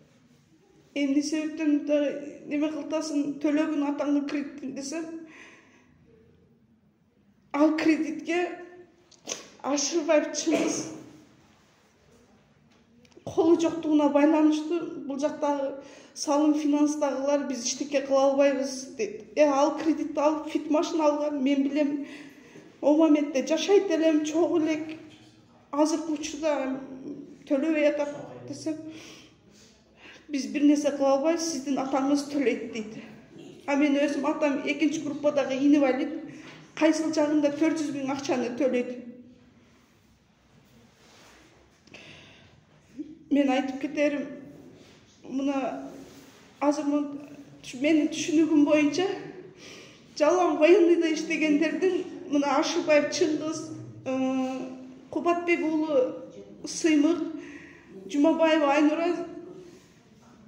Эмне себептен неме кылтасын төлөгүн атаңдын кредитин десем, ал кредитке Ашырбаев Чыңгыз колу жоктугуна байланыштуу, бул жактагы салым финанстагылар биз эчтеке кыла албайбыз дейт. Ал кредитти алып фит машина алган, мен билем. О моментте жашайт элем, чогуу элек. Азыркы учурда төлөбөй атат десем, биз бир нерсе кыла албайбыз, сиздин атаңыз төлөйт дейт. А мен өзүм атам 2 группадагы инвалид, кайсыл жагында 400 000 акчаны төлөйт. Мен айтып кетерим, мына азыр менин түшүнүгүм боюнча жалаң военныйда иштегендердин мына Ашырбаев Чыңгыз, Кубатбек уулу Сыймык, Жумабаева Айнура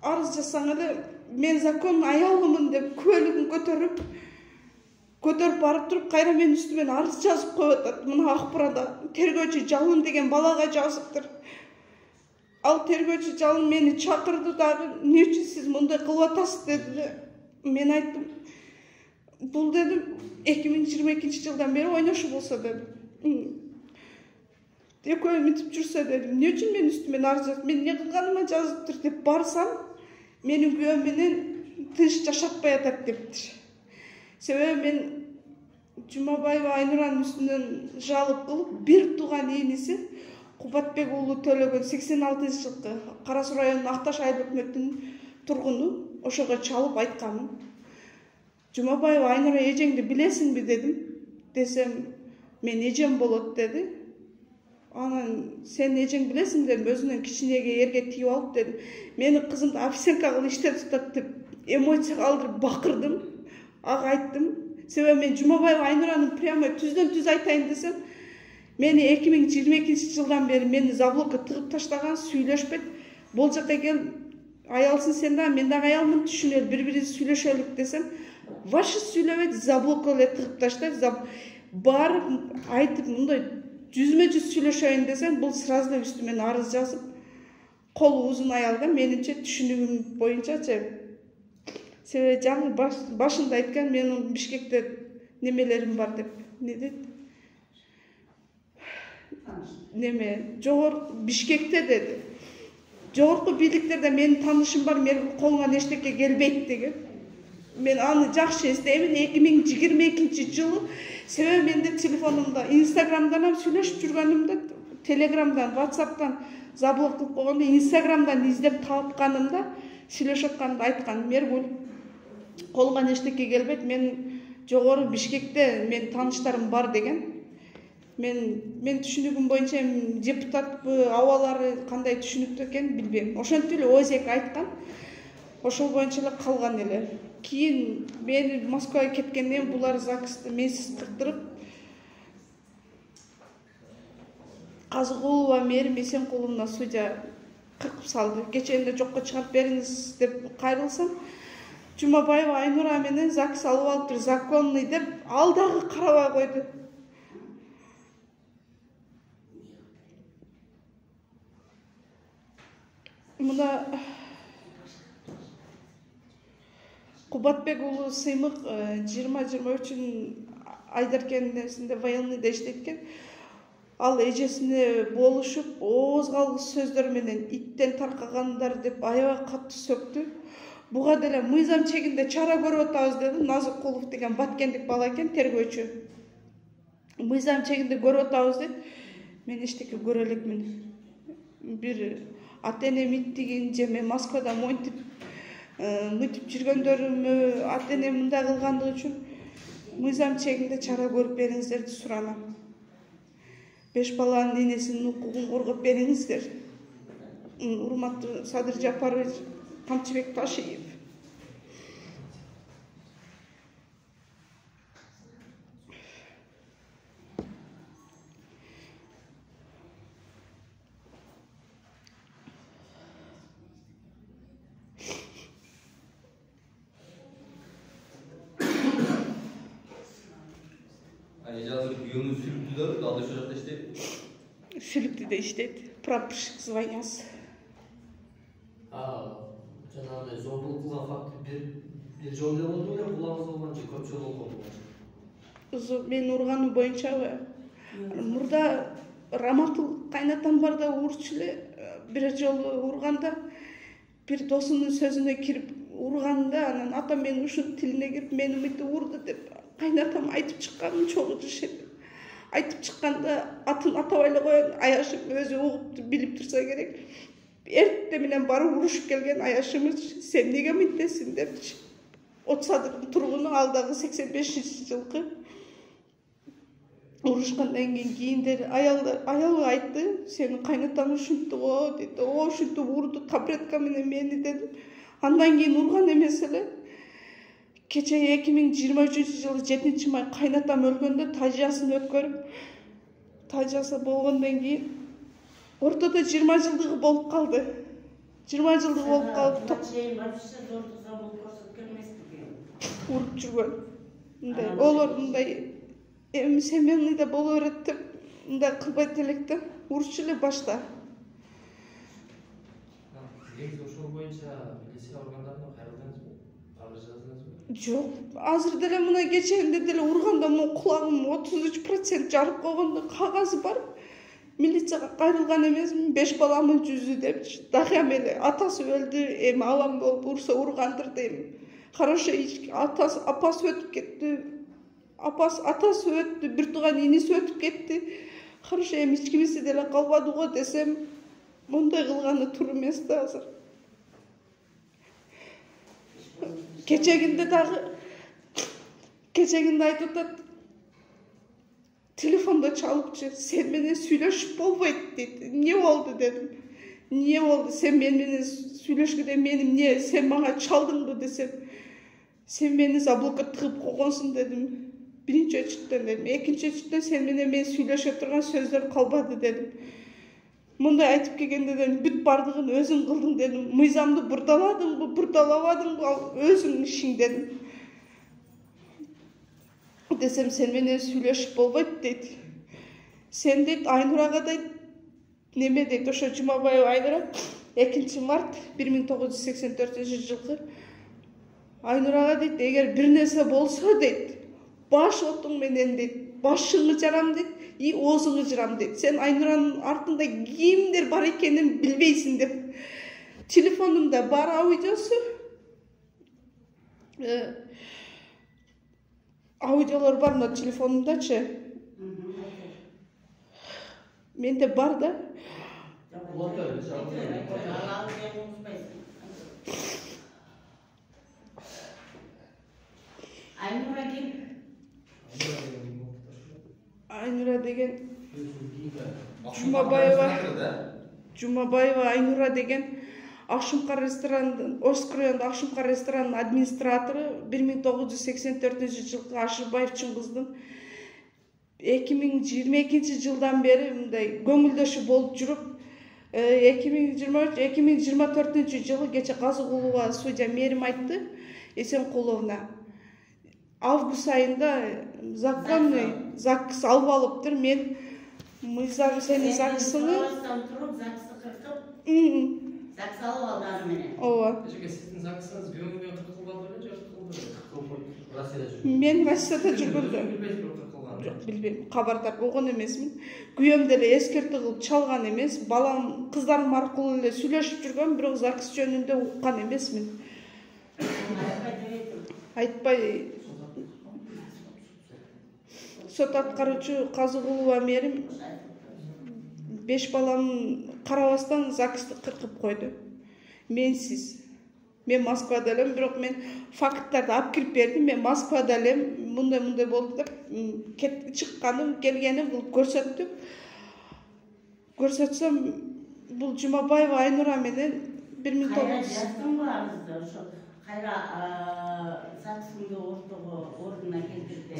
арыз жасаң эле мен закон аялымын деп күбөлүгүн көтөрүп барып туруп кайра менин үстүмөн арыз жазып коюп атат. Мына Акбарада тергөөчү Жалын деген балага жазыптыр. Ал тергөөчү Жалын мени чакырды дагы, эмне үчүн сиз мындай кылып атасыз деди. Мен айттым, бул дедим 2022 жылдан бери ойношу болсо дедим. Экөө мынтип жүрсө дедим, эмне үчүн менин үстүмөн арыз жазып, мен эмне кылганыма жазыптыр деп барсам, менин күйөөм менен тынч жашатпай атат дептир. Себеби мен Жумабаева Айнуранын үстүнөн жалып кылып, бир тууган ээниси Кубатбек уулу төлөгөн 86-жылкы Кара Суу районунун Акташ айыл өкмөтүнүн тургуну ошого чалып айтканмын. Жумабаева Айнура эжеңди билесиңби дедим. Десем, мен эжем болот деди. Анан сен эжең билесиң дедим, өзүнөн кичинеге эрге тийип алып дедим. Менин кызымды официантка кылып иштеп тутат деп эмоция калтырып бакырдым. Ага айттым. Себеби мен Жумабаева Айнуранын прямо түздөн түз айтайын десем, мени 2022 жылдан бери мени заблокко тыгып таштаган, сүйлөшпөйт. Бул жака кел, аялсың сен да, мен дагы аялмын, түшүнөлү, бири-бирибизди сүйлөшөлүк десем, вашы сүйлөбөйт, заблокко эле тыгып таштайт. Бар айтып мындай жүзмө-жүз сүйлөшөйүн десем, бул сразу эле үстүмөн арыз жазып, колу узун аялга менимче түшүнүгүм боюнчачы. Себеби жаңы башында айткан, менин Бишкекте немелерим бар деп. Не дейт? Неме, жогорку Бишкекте деди. Жогорку бийликтерде менин таанышым бар, менин колуман эчтеке келбейт деген. Мен аны жакшы эстеймин. 2022 жылы себеби менде телефонумда, Инстаграмдан ham сүйлөшүп жүргөнүмдө, Телеграмдан, WhatsApp'тан заблок кылып койгондо, Инстаграмдан издеп тапканымда сүйлөшүп атканымда айткан, Мергул колуман эчтеке келбейт, мен жогору Бишкекте мен тааныштарым бар деген. Мен түшүнүгүм боюнча депутатпы, абалары кандай түшүнүктүү экен билбейм. Ошентип эле өзек айткан. Ошол боюнча эле калган эле. Кийин мени Москвага кеткенден булар ЗАГСты менсиз кырктырып, Казыкулова Мээрим Эсенкуловна судья кыркып салды. Кечээндө жокко чыгарып бериңиз деп кайрылсам, Жумабаева Айнура менен ЗАГС алып алыптыр, законный деп, ал дагы карабай койду. Мына Кубатбек уулу Сыймык 20-23 Айдаркендесинде военныйда иштеткен. Ал эжесине болушуп, ооз калгыс сөздөр менен иттен таркагандар деп аябай катты сөктү. Буга деле мыйзам чегинде чара көрүп атабыз деди. Назыкулов деген баткендик бала экен, тергөөчү. Мыйзам чегинде көрүп атабыз дейт. Мен эчтеке көрө элекмин. Бир ата-энем иттигин же мен Москвада монтип мынтип жүргөндөрүмө ата-энем мындай кылгандыгы үчүн мыйзам чегинде чара көрүп бериңиздерди суранам. 5 баланын энесинин укугун коргоп бериңиздер. Урматтуу Садыр Жапарович Тамчыбек Ташиев. Kuyumuz sürüklüdür, dalda çocukta işte. Sürüklüde işledi. Prapırşık званиясы. Жаңағы зорлық қылған факті бір жолы болды ма, құлағыңыз болған же көп жолы болды ма? Мен ұрғаны бойынша мұрда Раматул қайнатам барда ұрчылы бір жолы ұрғанда бір досының сөзіне кіріп ұрғанда анан атам мен ушун тилине кирип мени мынтип урду деп кайнатам айтып чыкканын чогуу жашайды. Айтып чыкканда атын атабай эле коён, аяшым өзү угуп билип турса керек. Эртте менен барып урушуп келген аяшымыз сен неге мынтесиң депчи. Отсадырдын тургуну алдагы 85-жылкы урушкандан кийиндер аялы айтты, сени кайнатаң ушинтти го дейт. Ушинтип урду, таблетка менен мени дедим. Андан кийин урган эмес эле. Кече 2023-жылы 7-май кайнатам өлгөндө тажиясын өткөрүп, тажиясы болгондон кийин ортодо 20 жылдыгы болуп калды. 20 жылдыгы болуп калды. Уруп жүргөн. Мындай олор мындай семейныйда боло берет деп мындай кылбайт элек да, урчу эле башта. Ошол боюнча милиция органдарына кайрылдыңызбы? Арыз жаздыңызбы? Жок, азыр деле мына кечээинде деле урганда мына кулагым 33% жарып койгондо кагазы бар. Милицияга кайрылган эмесмин, 5 баламын жүзү депчи. Дахям эле атасы өлдү, эми алам болуп урса ургандыр дейм. Хорошо, апасы өтүп кетти. Атасы өттү, бир тууган иниси өтүп кетти. Хорошо, эми эч кимиси деле калбады го десем, мындай кылганы туура эмес да азыр. Кечегинде айтып атат. Телефонда чалыпчы, сен менен сүйлөшүп болбойт дейт. Эмне болду дедим. Эмне болду? Сен менен сүйлөшкөдө мени эмне, сен мага чалдыңбы десем, сен мени заблокка тыгып койгонсуң дедим. Биринчи өчүттөн дедим. Экинчи өчүттөн сен менен мен сүйлөшө турган сөздөр калбады дедим. Мындай айтып келгенде дедим, бүт бардыгын өзүң кылдың дедим. Мыйзамды бурдаладыңбы, бурдалабадыңбы, өзүң ишиң дедим. Десем, сен менен сүйлөшүп болбойт дейт. Сен дейт Айнурага дейт, неме дейт, ошо Жумабаева Айнура 2 март 1984-жылкы Айнурага дейт, эгер бир нерсе болсо дейт, баш отуң менен дейт, башыңы жарам дейт, и оозуңу жарам дейт. Сен Айнуранын артында кимдер бар экенин билбейсиң деп. Телефонумда бар аудиосу. Аудиолор бар мына телефонумдачы. Менде бар да. Айнура деген Жумабаева Айнура деген Акшумкар ресторанын, Орск районунда Акшумкар ресторанынын администратору 1984-жылкы Ашырбаев Чыңгыздын 2022-жылдан бери мындай көңүлдөшү болуп жүрүп, 2024-жылы кече Казыкулова судья Мерим айтты Эсенкуловна. Август айында законный ЗАГС алып алыптыр. Мен мыйзам сени ЗАГСыны ЗАГС алып алды аны менен. Ооба. Сиздин ЗАГСыңыз көңүлгө кыркылбады беле же Мен Россияда жүргөндө жок билбейм, кабардар болгон эмесмин. Күйөөм деле эскерти кылып чалган эмес, балам кыздарым аркылуу эле сүйлөшүп жүргөн, бирок ЗАГС жөнүндө уккан эмесмин. Айтпай сот аткаруучу Казыгулова мээрим 5 баламын карабастан ЗАГСты кыркып койду. Менсиз. Мен Москвада элем, бирок мен факттарды алып кирип бердим. Мен Москвада элем, мындай болду деп чыкканым, келгеним бул көрсөттүм. Көрсөтсөм, бул Жумабаева Айнура менен 1900 жаздым го арызды, ошо кайра ЗАГСтын ордуна келтирди.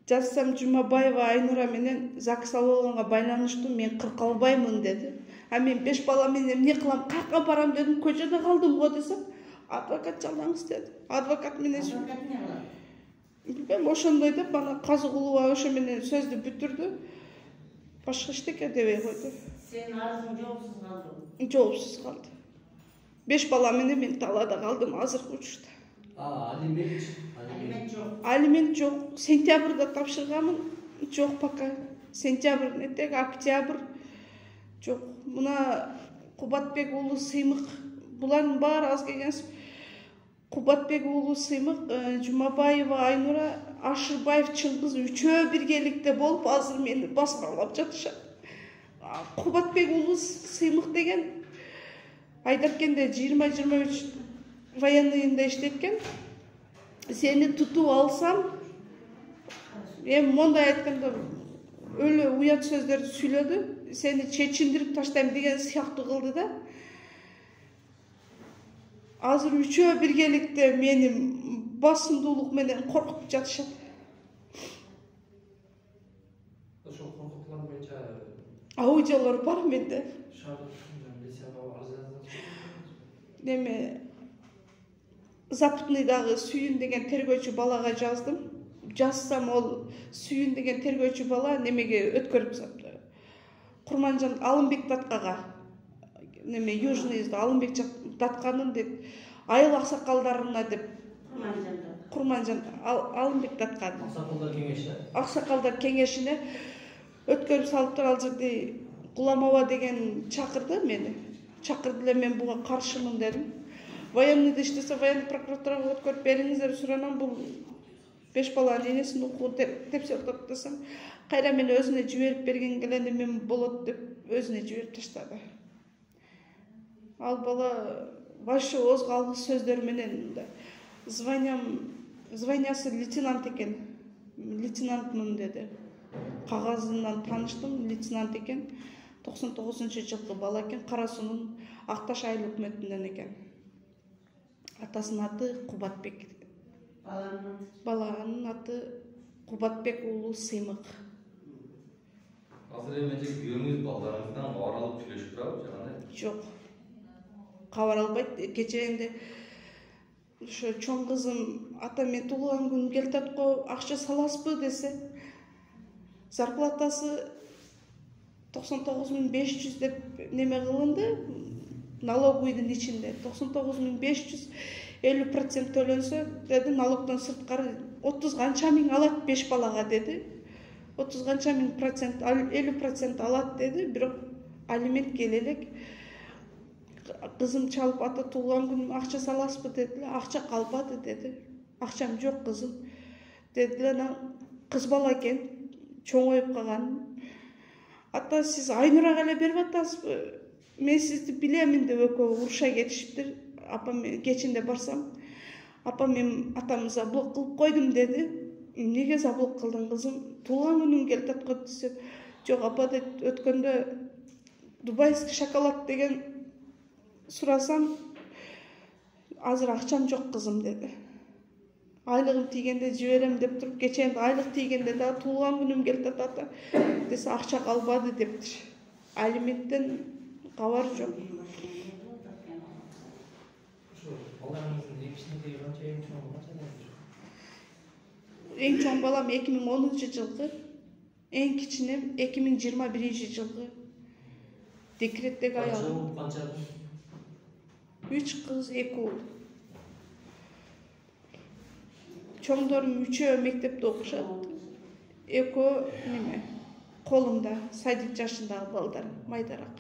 Жазсам Жумабаева Айнура менен ЗАГС алганга байланыштуу мен кырка албаймын деди. А мен 5 бала менен эмне кылам, каяка барам дедим, көчөдө калдым го десем, адвокат жалаңыз деди. Адвокат менен билбейм, ошондой деп ана Казыгулова ошо менен сөздү бүтүрдү. Башка эчтеке дебей койду. Сенин арызың жоопсуз калды. Жоопсуз калды. 5 бала менен мен талаада калдым азыркы учурда. Алимент жок. Алимент жок. Сентябрда тапшырганмын. Жок пока. Сентябрдын этеги, октябрь. Жок. Мына Кубатбек уулу Сыймык. Булардын баары аз келгенсип. Кубатбек уулу Сыймык, Жумабаева Айнура, Ашырбаев Чыңгыз үчөө биргеликте болуп, азыр мени баскарлап жатышат. Кубатбек уулу Сыймык деген Айдаркенде 20-23 военныйында иштеткен. Сени тутуп алсам, мондай айтканда өлө уят сөздөрдү сүйлөдү. Сени чечиндирип таштайм деген сыяктуу кылды да. Азыр үчөө биргеликте мени басымдуулук менен коркутуп жатышат. Ошол коркутуулар боюнча аудиолор бар менде. Неме Запытныйдагы Сүйүн деген тергөөчү балага жаздым. Жазсам ол Сүйүн деген тергөөчү бала немеге өткөрүп сапты. Курманжан Алымбек Даткага неме Южный Алымбек Датканын деп айыл аксакалдарына деп Курманжан Алымбек Даткан аксакалдар кеңешине өткөрүп салыптыр. Ал жерде Куламова деген чакырды мени. Чакырды эле, мен буга каршымын дедим. Военныйда иштесе военный прокуратурага өткөрүп бериңиздер суранам, бул 5 баланын энесин укугу деп сортоп десем, кайра мени өзүнө жиберип берген келенде мен болот деп өзүнө жиберип таштады. Ал бала башы озго алгыс сөздөр менен званиясы лейтенант экен. Лейтенантмын деди. Кагазынан тааныштым, лейтенант экен. 99-жылкы бала экен, Кара Суунун Акташ айыл өкмөтүнөн экен. Атасынын аты Кубатбек. Баланын аты Кубатбек уулу Сыймык. Азыр эми күйөөңүз балдарыңыздан кабар алып сүйлөшүп турабы же кандай? Жок. Кабар албайт. Кечээинде ошо чоң кызым ата мен туулган күнүм келатат го, акча саласызбы десе, зарплатасы 99.500 деп неме кылынды. Налоговыйдын ичинде 99.500 50% төлөнсө деди, налогдон сырткары 30 канча миң алат 5 балага деди. 30 канча миң процент, 50% алат деди, бирок алимент келе элек. Кызым чалып ата туулган күнүм акча саласызбы деди, акча калбады деди. Акчам жок кызым деди. Ана кыз бала экен, чоңоюп калган. Ата сиз Айнурага эле берип атасызбы? Мен сизди билемин деп экөө уруша кетишиптир. Апам кечинде барсам, апам мен атамды заблок кылып койдум деди. Эмнеге заблок кылдың кызым? Туулган күнүм келатат го десем, жок апа деп өткөндө дубайский шоколад деген сурасам, азыр акчам жок кызым деди. Айлыгым тийгенде жиберем деп туруп, кечээинде айлык тийгенде да туулган күнүм келатат ата десе акча калбады дептир. Алименттен кабар жок. Эң чоң балам 2010-жылкы, эң кичинем 2021-жылкы декреттеги аял. 3 kız 2 uul. Çoңдорум 3-өө мектепте окушат. 2 неме колумда садик жашындагы балдар, майдараак.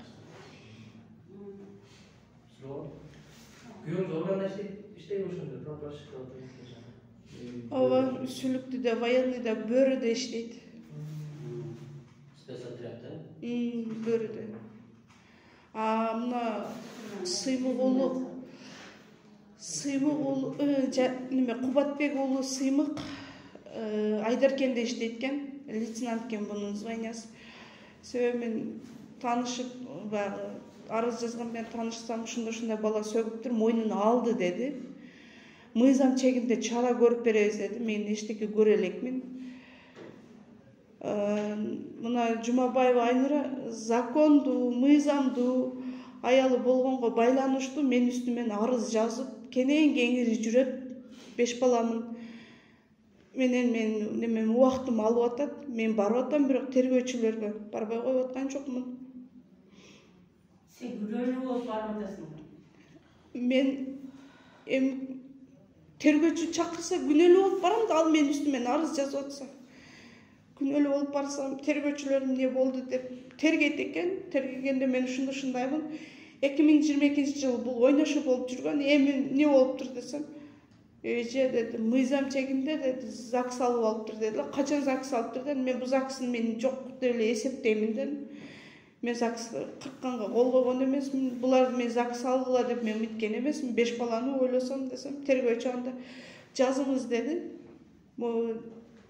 Күйөөңүз органда иштейби ошондо, прапорщик кылып? Ооба, Сүлүктүдө, военныйда, Бөрүдө иштейт. Спецотрядда? Бөрүдө. Мына Сыймык уулу неме Кубатбек уулу Сыймык Айдаркенде иштейт экен, лейтенант экен бунун званиясы. Себеби мен таанышып, баягы арыз жазган менен таанышсам, ушундай бала сөгүптүр, мойнуна алды деди. Мыйзам чегинде чара көрүп беребиз деди. Мен эчтеке көрө элекмин. Мына Жумабаева Айнура закондуу, мыйзамдуу аялы болгонго байланыштуу мен үстүмөн арыз жазып, кенен кеңири жүрөт. 5 баламын менен мен немем убактым алып атат. Мен барып атам, бирок тергөөчүлөргө барбай коюп аткан жокмун. Сен күнөөлүү болуп барып атасың. Мен тергөөчү чакырса күнөөлүү болуп барам да, ал мен үстүмөн арыз жазып атса. Күнөөлүү болуп барсам, тергөөчүлөр эмне болду деп тергейт экен. Тергегенде мен ушундаймын. 2022-жылы бул ойношо болуп жүргөн, эми эмне болуптур десем, эже деди, мыйзам чегинде деди, ЗАГС алып алыптыр дедилер. Качан ЗАГС алыптыр дедим. Мен бул ЗАГСтын мен жок деп эле эсептеймин дедим. Мен ЗАГСты кыркканга кол койгон эмесмин. Булар мен ЗАГС алгыла деп мен үмүткөн эмесмин. 5 баланы ойлосом десем, тергөөчү анда жазыңыз деди. Бул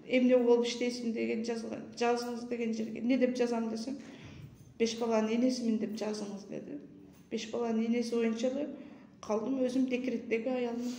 эмне болуп иштейсиң деген жазыңыз деген жерге эмне деп жазам десем, 5 баланын энесимин деп жазыңыз деди. 5 баланын энеси боюнча эле калдым өзүм декреттеги аялмын.